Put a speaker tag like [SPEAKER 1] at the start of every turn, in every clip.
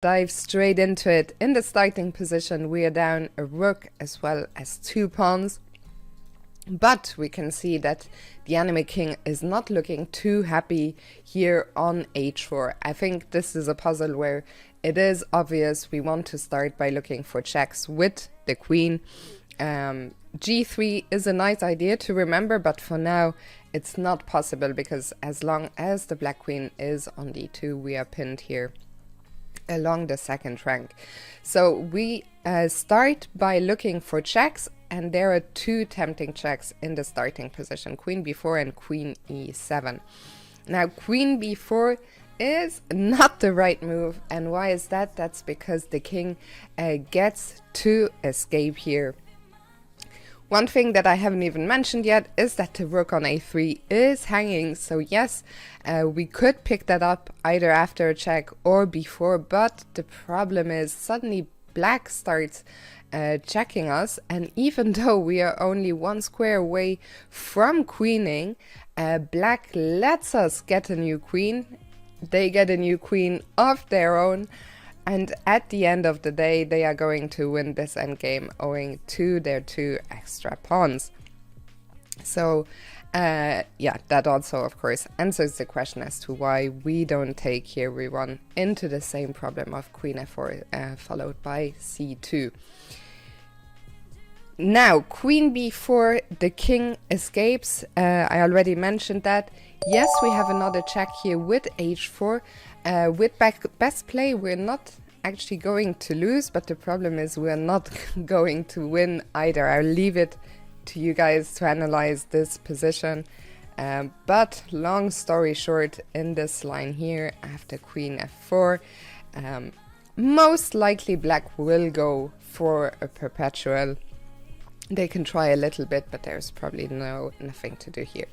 [SPEAKER 1] dive straight into it. In the starting position, we are down a rook as well as 2 pawns. But we can see that the enemy king is not looking too happy here on h4. I think this is a puzzle where it is obvious we want to start by looking for checks with the queen. G3 is a nice idea to remember, but for now it's not possible because as long as the black queen is on d2, we are pinned here along the second rank. So we start by looking for checks, and there are 2 tempting checks in the starting position, queen b4 and queen e7. Now queen b4 is not the right move, and why is that? That's because the king gets to escape here. One thing that I haven't even mentioned yet is that the rook on a3 is hanging, so yes, we could pick that up either after a check or before, but the problem is suddenly black starts checking us, and even though we are only 1 square away from queening, black lets us get a new queen. They get a new queen of their own, and at the end of the day they are going to win this endgame owing to their 2 extra pawns. So yeah, that also of course answers the question as to why we don't take here. We run into the same problem of queen f4 followed by c2. Now queen b4, the king escapes. I already mentioned that. Yes, we have another check here with h4. With best play we're not actually going to lose, but the problem is we're not going to win either. I'll leave it to you guys to analyze this position. But long story short, in this line here after queen f4, most likely black will go for a perpetual. They can try a little bit, but there's probably nothing to do here.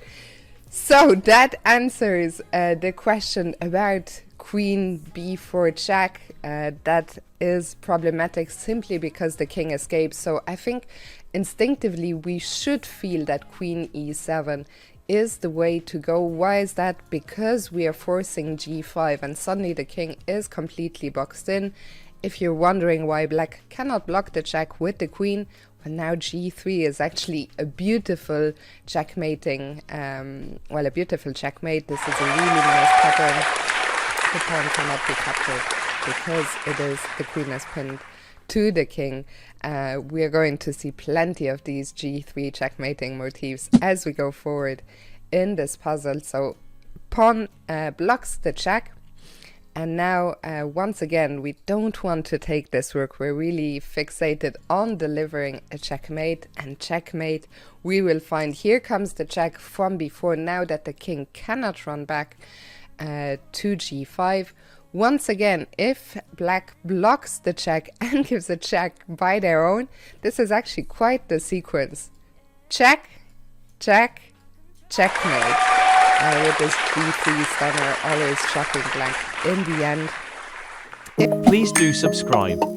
[SPEAKER 1] So that answers the question about queen b4 check. That is problematic simply because the king escapes. So I think instinctively we should feel that queen e7 is the way to go. Why is that? Because we are forcing g5 and suddenly the king is completely boxed in. If you're wondering why black cannot block the check with the queen, well, now g3 is actually a beautiful checkmating, well, a beautiful checkmate. This is a really nice pattern. The pawn cannot be captured because the queen is pinned to the king. We are going to see plenty of these g3 checkmating motifs as we go forward in this puzzle. So pawn blocks the check. And now, once again, we don't want to take this rook. We're really fixated on delivering a checkmate, and checkmate we will find. Here comes the check from before, now that the king cannot run back to g5. Once again, if black blocks the check and gives a check by their own, this is actually quite the sequence. Check, check, checkmate. With this g3 stunner always shocking black in the end.
[SPEAKER 2] Please do subscribe.